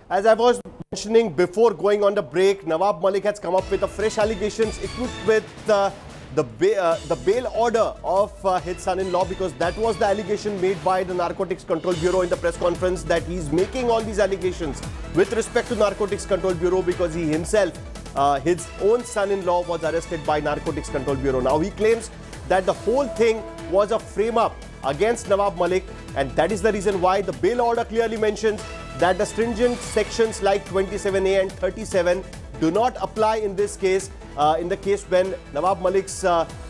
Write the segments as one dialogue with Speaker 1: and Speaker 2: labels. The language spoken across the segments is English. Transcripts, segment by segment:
Speaker 1: as I was mentioning before going on the break, Nawab Malik has come up with a fresh allegations equipped with the bail order of his son-in-law, because that was the allegation made by the Narcotics Control Bureau in the press conference, that he's making all these allegations with respect to Narcotics Control Bureau because he himself, his own son-in-law was arrested by Narcotics Control Bureau. Now he claims that the whole thing was a frame-up against Nawab Malik, and that is the reason why the bail order clearly mentions that the stringent sections like 27A and 37 do not apply in this case, in the case when Nawab Malik's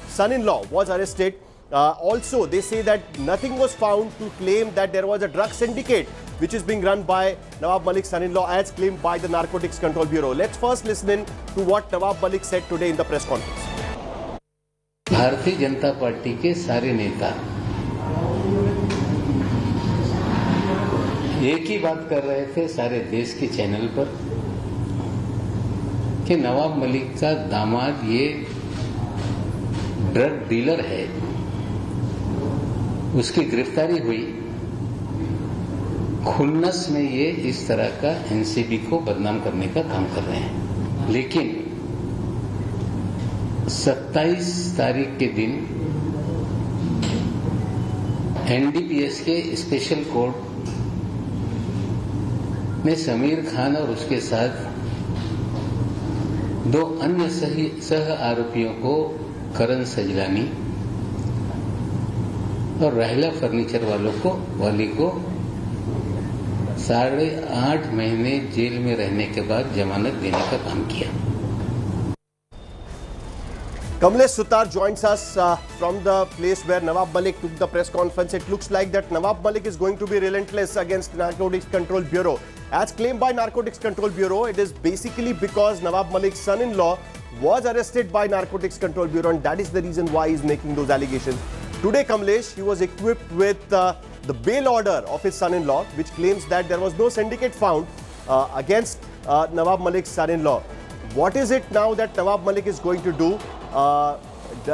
Speaker 1: son-in-law was arrested. Also, they say that nothing was found to claim that there was a drug syndicate which is being run by Nawab Malik's son-in-law as claimed by the Narcotics Control Bureau. Let's first listen in to what Nawab Malik said today in the press conference.
Speaker 2: Bharatiya Janata party के सारे नेता एक ही बात कर रहे थे सारे देश के चैनल पर कि नवाब मलिक का दामाद ये ड्रग डीलर है, उसकी गिरफ्तारी हुई। खुन्नस में ये इस तरह का एनसीबी को बदनाम करने का काम कर रहे हैं। लेकिन 27 तारीख के दिन एनडीपीएस के स्पेशल कोर्ट ने समीर खान और उसके साथ 2 अन्य सह आरोपियों को करण सजलानी और रहला फर्नीचर वाली को 8.5 महीने जेल में रहने के बाद जमानत देने का काम किया।
Speaker 1: Kamlesh Sutar joins us from the place where Nawab Malik took the press conference. It looks like that Nawab Malik is going to be relentless against Narcotics Control Bureau. As claimed by Narcotics Control Bureau, it is basically because Nawab Malik's son-in-law was arrested by Narcotics Control Bureau, and that is the reason why he is making those allegations. Today, Kamlesh, he was equipped with the bail order of his son-in-law, which claims that there was no syndicate found against Nawab Malik's son-in-law. What is it now that Nawab Malik is going to do?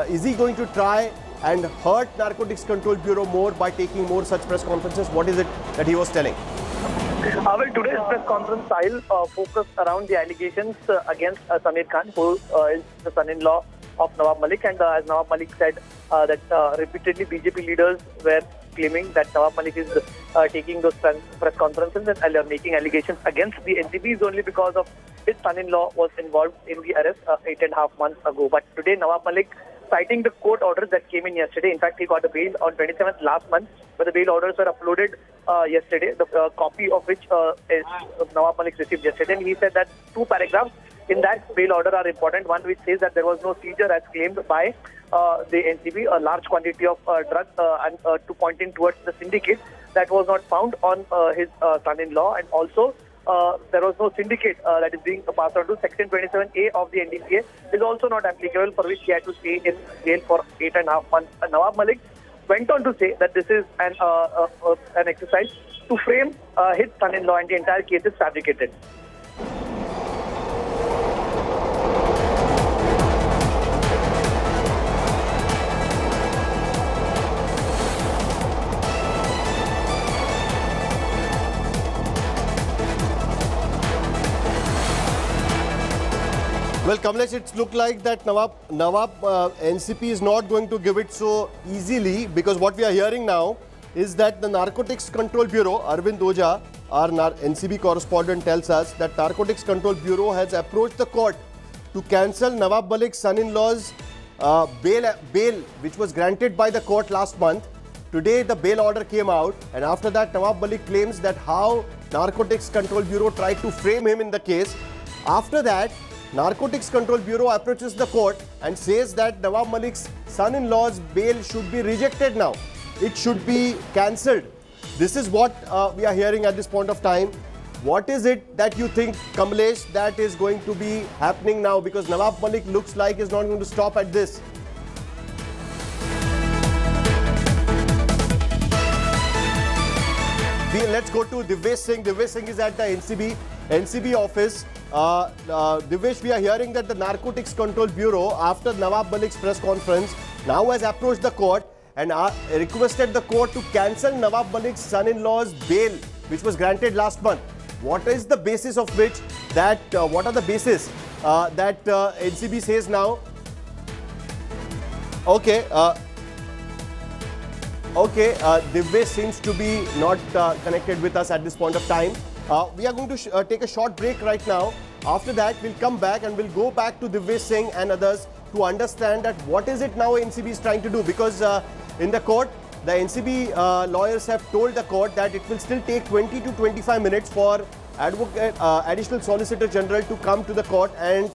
Speaker 1: Is he going to try and hurt Narcotics Control Bureau more by taking more such press conferences? What is it that he was telling?
Speaker 3: Well, today's press conference style focused around the allegations against Samir Khan, who is the son-in-law of Nawab Malik. And as Nawab Malik said, that repeatedly BJP leaders were claiming that Nawab Malik is taking those press conferences and making allegations against the NCBs only because of his son-in-law was involved in the arrest 8.5 months ago. But today, Nawab Malik, citing the court orders that came in yesterday, in fact, he got a bail on 27th last month, but the bail orders were uploaded yesterday, the copy of which is Nawab Malik received yesterday. And he said that 2 paragraphs in that bail order are important. One which says that there was no seizure as claimed by the NCB, a large quantity of drugs, and to pointing towards the syndicate that was not found on his son-in-law. And also, there was no syndicate that is being passed on to Section 27A of the NDPA is also not applicable, for which he had to stay in jail for 8.5 months. And Nawab Malik went on to say that this is an exercise to frame his son-in-law, and the entire case is fabricated.
Speaker 1: Well, Kamlesh, it looks like that Nawab NCP is not going to give it so easily, because what we are hearing now is that the Narcotics Control Bureau, Arvind Oja, our NCB correspondent, tells us that Narcotics Control Bureau has approached the court to cancel Nawab Malik's son-in-law's bail, which was granted by the court last month. Today, the bail order came out, and after that, Nawab Malik claims that how Narcotics Control Bureau tried to frame him in the case. After that, Narcotics Control Bureau approaches the court and says that Nawab Malik's son-in-law's bail should be rejected now. It should be cancelled. This is what we are hearing at this point of time. What is it that you think, Kamlesh, that is going to be happening now? Because Nawab Malik looks like is not going to stop at this. Let's go to Divyesh Singh. Divyesh Singh is at the NCB office. Divyesh, we are hearing that the Narcotics Control Bureau, after Nawab Malik's press conference, now has approached the court and requested the court to cancel Nawab Malik's son-in-law's bail, which was granted last month. What is the basis of which that, what are the basis that NCB says now? Okay, Divyesh seems to be not connected with us at this point of time. We are going to take a short break right now. After that, we'll come back and we'll go back to Divyesh Singh and others to understand that what is it now NCB is trying to do, because in the court, the NCB lawyers have told the court that it will still take 20 to 25 minutes for Additional Solicitor General to come to the court and